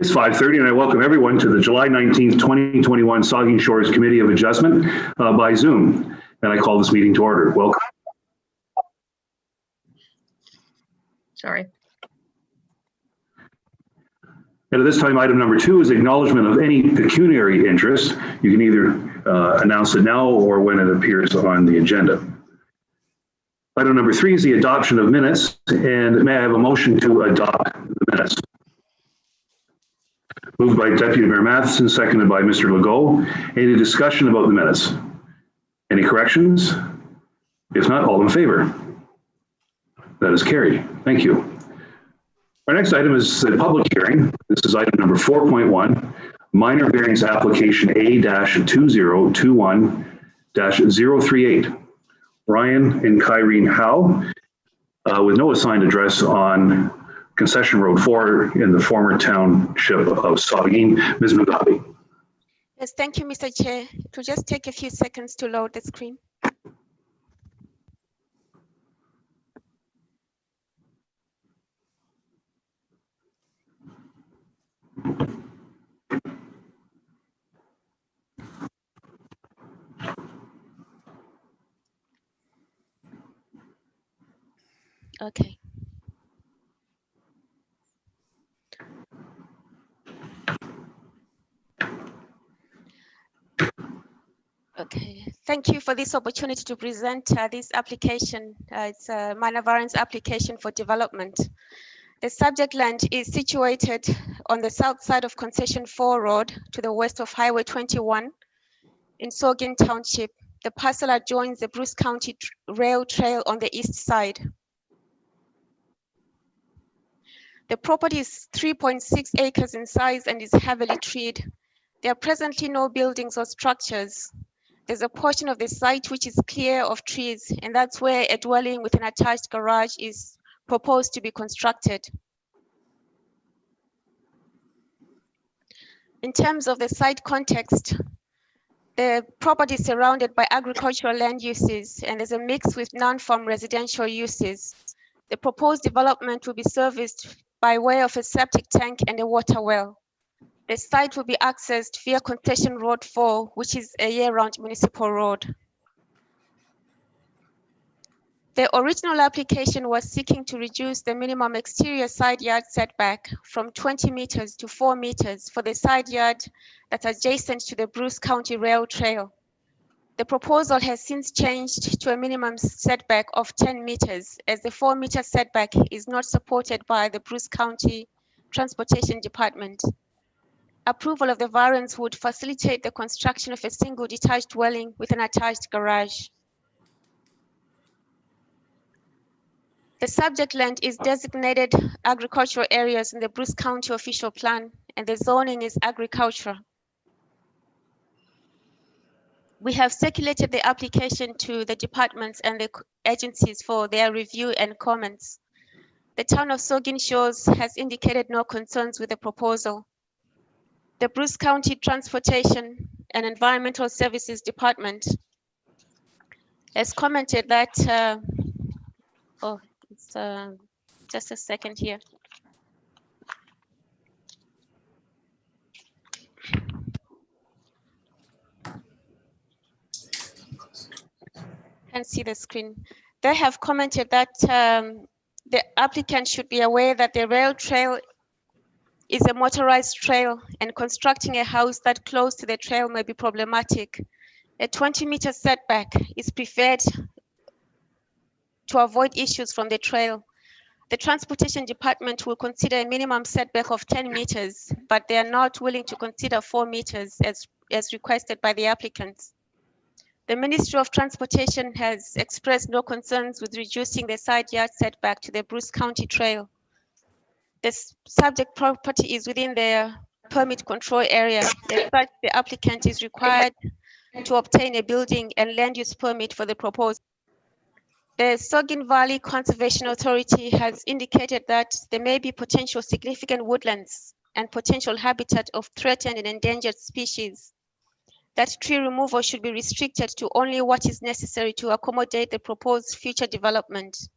It's 5:30 and I welcome everyone to the July 19th, 2021 Saugeen Shores Committee of Adjustment by Zoom. And I call this meeting to order. Welcome. Sorry. And at this time, item number 2 is acknowledgement of any pecuniary interest. You can either announce it now or when it appears on the agenda. Item number 3 is the adoption of minutes. And may I have a motion to adopt the minutes? Moved by Deputy Mayor Matheson, seconded by Mr. Legault. Any discussion about the minutes? Any corrections? If not, all in favor? That is carried. Thank you. Our next item is the public hearing. This is item number 4.1, minor variance application A-2021-038. Ryan and Kyrene Howe, with no assigned address on Concession Road 4 in the former township of Saugeen. Ms. Mugabe. Yes, thank you, Mr. Chair. It will just take a few seconds to load the screen. Okay. Okay, thank you for this opportunity to present this application. It's a minor variance application for development. The subject land is situated on the south side of Concession 4 Road to the west of Highway 21 in Saugeen Township. The parcel adjoins the Bruce County Rail Trail on the east side. The property is 3.6 acres in size and is heavily treed. There are presently no buildings or structures. There's a portion of the site which is clear of trees, and that's where a dwelling with an attached garage is proposed to be constructed. In terms of the site context, the property is surrounded by agricultural land uses, and there's a mix with non-farm residential uses. The proposed development will be serviced by way of a septic tank and a water well. The site will be accessed via Concession Road 4, which is a year-round municipal road. The original application was seeking to reduce the minimum exterior side yard setback from 20 meters to 4 meters for the side yard that's adjacent to the Bruce County Rail Trail. The proposal has since changed to a minimum setback of 10 meters, as the 4-meter setback is not supported by the Bruce County Transportation Department. Approval of the variance would facilitate the construction of a single detached dwelling with an attached garage. The subject land is designated agricultural areas in the Bruce County official plan, and the zoning is agriculture. We have circulated the application to the departments and the agencies for their review and comments. The town of Saugeen Shores has indicated no concerns with the proposal. The Bruce County Transportation and Environmental Services Department has commented that, just a second here. Can't see the screen. They have commented that the applicant should be aware that the rail trail is a motorized trail, and constructing a house that close to the trail may be problematic. A 20-meter setback is preferred to avoid issues from the trail. The Transportation Department will consider a minimum setback of 10 meters, but they are not willing to consider 4 meters as requested by the applicants. The Ministry of Transportation has expressed no concerns with reducing the side yard setback to the Bruce County Trail. The subject property is within the permit control area. As such, the applicant is required to obtain a building and land use permit for the proposed. The Saugeen Valley Conservation Authority has indicated that there may be potential significant woodlands and potential habitat of threatened and endangered species. That tree removal should be restricted to only what is necessary to accommodate the proposed future development.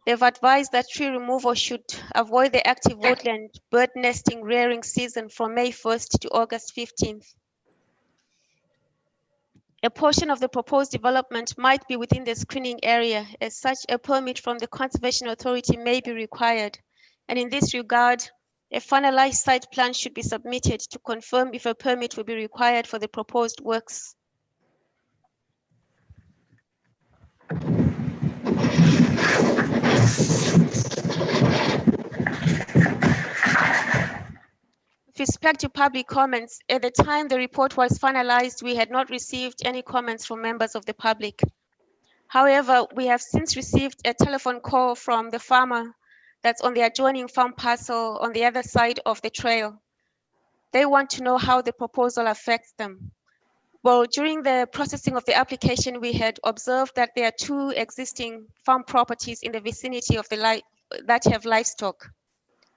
They've advised that tree removal should avoid the active woodland bird nesting rearing season from May 1st to August 15th. A portion of the proposed development might be within the screening area. As such, a permit from the Conservation Authority may be required. And in this regard, a finalized site plan should be submitted to confirm if a permit will be required for the proposed works. With respect to public comments, at the time the report was finalized, we had not received any comments from members of the public. However, we have since received a telephone call from the farmer that's on the adjoining farm parcel on the other side of the trail. They want to know how the proposal affects them. Well, during the processing of the application, we had observed that there are 2 existing farm properties in the vicinity of that have livestock.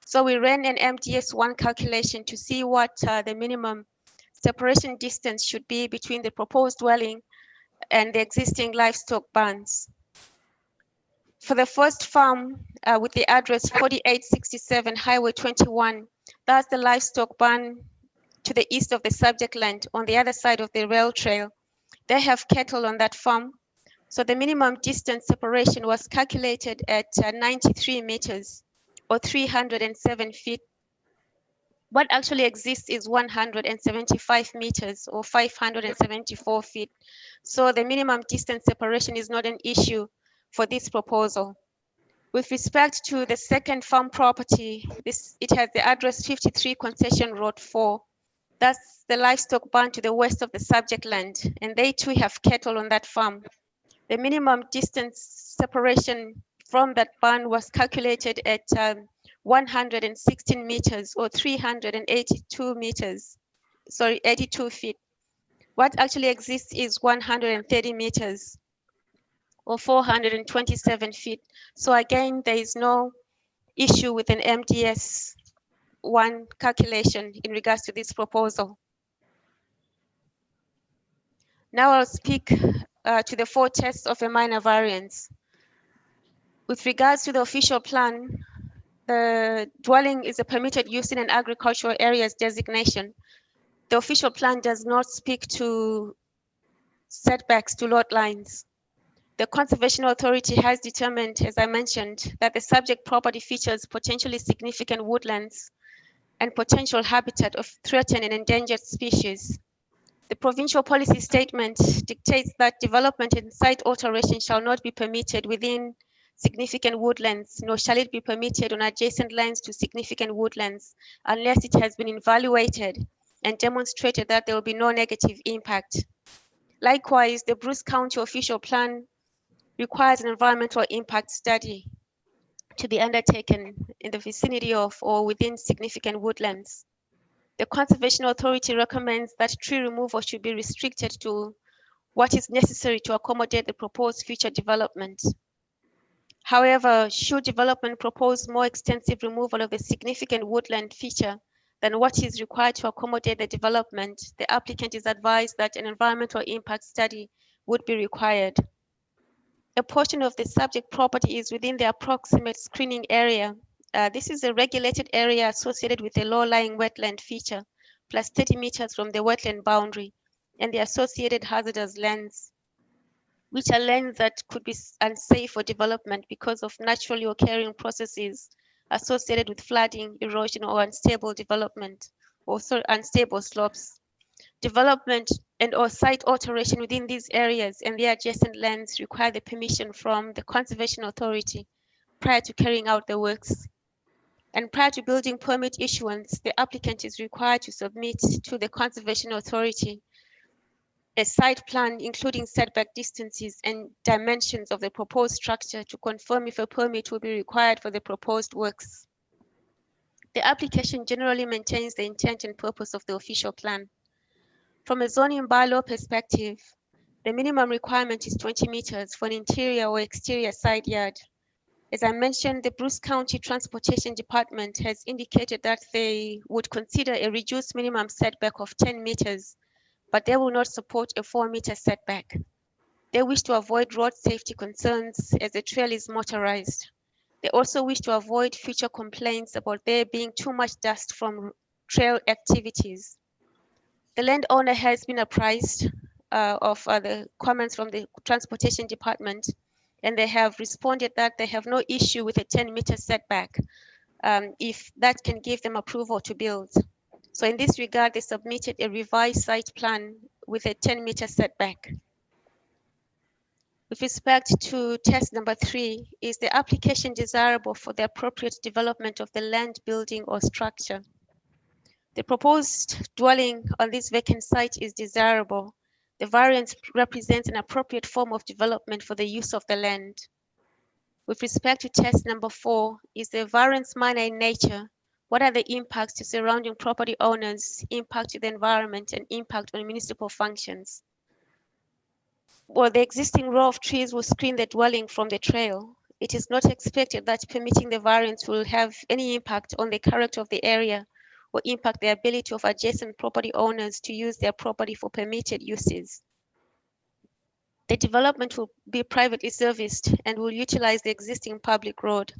So we ran an MDS1 calculation to see what the minimum separation distance should be between the proposed dwelling and the existing livestock barns. For the first farm with the address 4867 Highway 21, that's the livestock barn to the east of the subject land on the other side of the rail trail. They have cattle on that farm. So the minimum distance separation was calculated at 93 meters or 307 feet. What actually exists is 175 meters or 574 feet. So the minimum distance separation is not an issue for this proposal. With respect to the second farm property, it has the address 53 Concession Road 4. That's the livestock barn to the west of the subject land, and they too have cattle on that farm. The minimum distance separation from that barn was calculated at 116 meters or 382 meters, 82 feet. What actually exists is 130 meters or 427 feet. So again, there is no issue with an MDS1 calculation in regards to this proposal. Now I'll speak to the 4 tests of a minor variance. With regards to the official plan, the dwelling is a permitted use in an agricultural areas designation. The official plan does not speak to setbacks to lot lines. The Conservation Authority has determined, as I mentioned, that the subject property features potentially significant woodlands and potential habitat of threatened and endangered species. The provincial policy statement dictates that development and site alteration shall not be permitted within significant woodlands, nor shall it be permitted on adjacent lands to significant woodlands, unless it has been evaluated and demonstrated that there will be no negative impact. Likewise, the Bruce County official plan requires an environmental impact study to be undertaken in the vicinity of or within significant woodlands. The Conservation Authority recommends that tree removal should be restricted to what is necessary to accommodate the proposed future development. However, should development propose more extensive removal of a significant woodland feature than what is required to accommodate the development, the applicant is advised that an environmental impact study would be required. A portion of the subject property is within the approximate screening area. This is a regulated area associated with a low-lying wetland feature, plus 30 meters from the wetland boundary, and the associated hazardous lands, which are lands that could be unsafe for development because of naturally occurring processes associated with flooding, erosion, or unstable development, or unstable slopes. Development and or site alteration within these areas and the adjacent lands require the permission from the Conservation Authority prior to carrying out the works. And prior to building permit issuance, the applicant is required to submit to the Conservation Authority a site plan including setback distances and dimensions of the proposed structure to confirm if a permit will be required for the proposed works. The application generally maintains the intent and purpose of the official plan. From a zoning bylaw perspective, the minimum requirement is 20 meters for an interior or exterior side yard. As I mentioned, the Bruce County Transportation Department has indicated that they would consider a reduced minimum setback of 10 meters, but they will not support a 4-meter setback. They wish to avoid road safety concerns as the trail is motorized. They also wish to avoid future complaints about there being too much dust from trail activities. The landowner has been apprised of the comments from the Transportation Department, and they have responded that they have no issue with a 10-meter setback if that can give them approval to build. So in this regard, they submitted a revised site plan with a 10-meter setback. With respect to test number 3, is the application desirable for the appropriate development of the land, building, or structure? The proposed dwelling on this vacant site is desirable. The variance represents an appropriate form of development for the use of the land. With respect to test number 4, is the variance minor in nature? What are the impacts to surrounding property owners, impact to the environment, and impact on municipal functions? Well, the existing row of trees will screen the dwelling from the trail. It is not expected that permitting the variance will have any impact on the character of the area or impact the ability of adjacent property owners to use their property for permitted uses. The development will be privately serviced and will utilize the existing public road.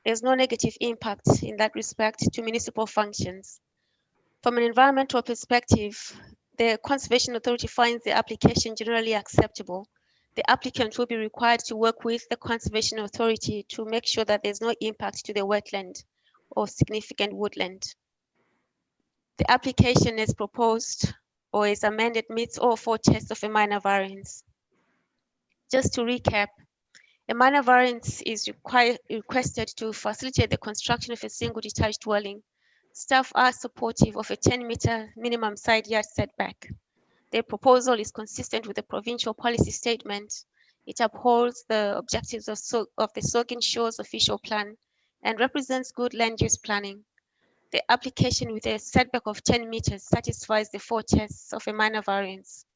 There's no negative impact in that respect to municipal functions. From an environmental perspective, the Conservation Authority finds the application generally acceptable. The applicant will be required to work with the Conservation Authority to make sure that there's no impact to the wetland or significant woodland. The application is proposed or is amended meets all 4 tests of a minor variance. Just to recap, a minor variance is requested to facilitate the construction of a single detached dwelling. Staff are supportive of a 10-meter minimum side yard setback. Their proposal is consistent with the provincial policy statement. It upholds the objectives of the Saugeen Shores official plan and represents good land use planning. The application with a setback of 10 meters satisfies the 4 tests of a minor variance.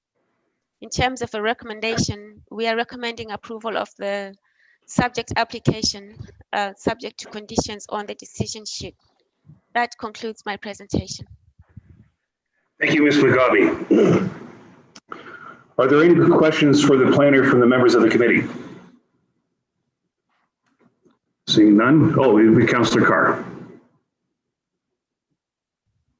In terms of a recommendation, we are recommending approval of the subject application, subject to conditions on the decision sheet. That concludes my presentation. Thank you, Ms. Mugabe. Are there any questions for the planner from the members of the committee? Seeing none. Oh, it would be Councillor Carr.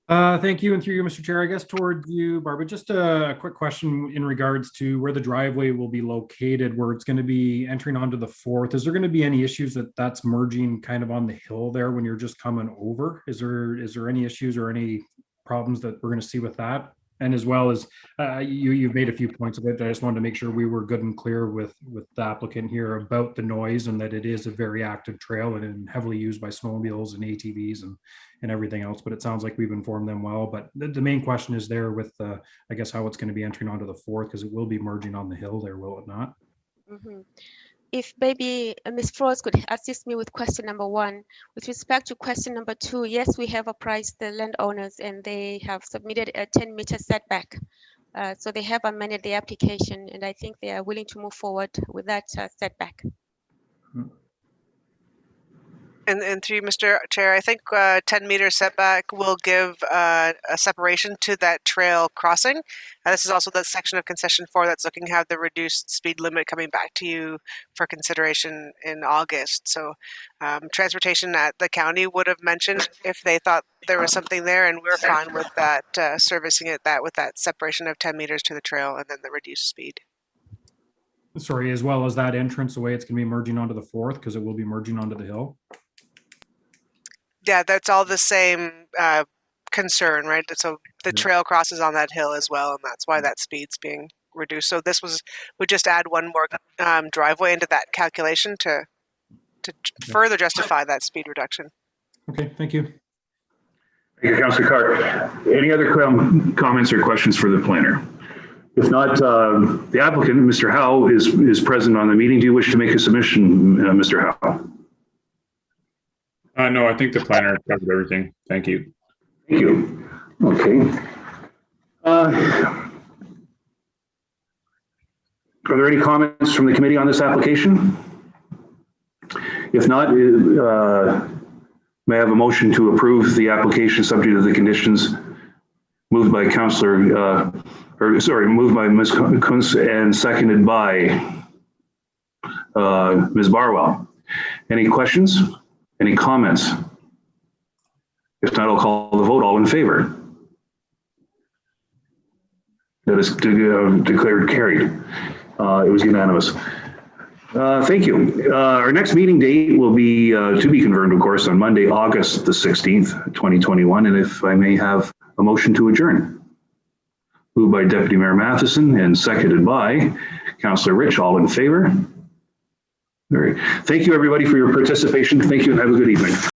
Thank you, and through you, Mr. Chair, I guess toward you, Barbara, just a quick question in regards to where the driveway will be located, where it's going to be entering onto the 4th. Is there going to be any issues that that's merging kind of on the hill there when you're just coming over? Is there any issues or any problems that we're going to see with that? And as well as you've made a few points of it. I just wanted to make sure we were good and clear with the applicant here about the noise and that it is a very active trail and heavily used by snowmobiles and ATVs and everything else. But it sounds like we've informed them well. But the main question is there with I guess how it's going to be entering onto the 4th, because it will be merging on the hill there, will it not? Mm-hmm. If maybe Ms. Flores could assist me with question number 1. With respect to question number 2, yes, we have apprised the landowners and they have submitted a 10-meter setback. So they have amended the application and I think they are willing to move forward with that setback. And through you, Mr. Chair, I think 10-meter setback will give a separation to that trail crossing. This is also the section of concession 4 that's looking to have the reduced speed limit coming back to you for consideration in August. So transportation at the county would have mentioned if they thought there was something there, and we're fine with that, servicing it with that separation of 10 meters to the trail and then the reduced speed. Sorry, as well as that entrance, the way it's going to be merging onto the 4th, because it will be merging onto the hill. Yeah, that's all the same concern, right? So the trail crosses on that hill as well, and that's why that speed's being reduced. So this would just add one more driveway into that calculation to further justify that speed reduction. Okay, thank you. Thank you, Councillor Carr. Any other comments or questions for the planner? If not, the applicant, Mr. Howe, is present on the meeting. Do you wish to make a submission, Mr. Howe? No, I think the planner covered everything. Thank you. Thank you. Okay. Are there any comments from the committee on this application? If not, may I have a motion to approve the application subject to the conditions moved by moved by Ms. Kunz and seconded by Ms. Barwell. Any questions? Any comments? If not, I'll call the vote. All in favor? That is declared carried. It was unanimous. Thank you. Our next meeting date will be to be confirmed, of course, on Monday, August the 16th, 2021. And if I may have a motion to adjourn. Moved by Deputy Mayor Matheson and seconded by Councillor Rich. All in favor? All right. Thank you, everybody, for your participation. Thank you and have a good evening.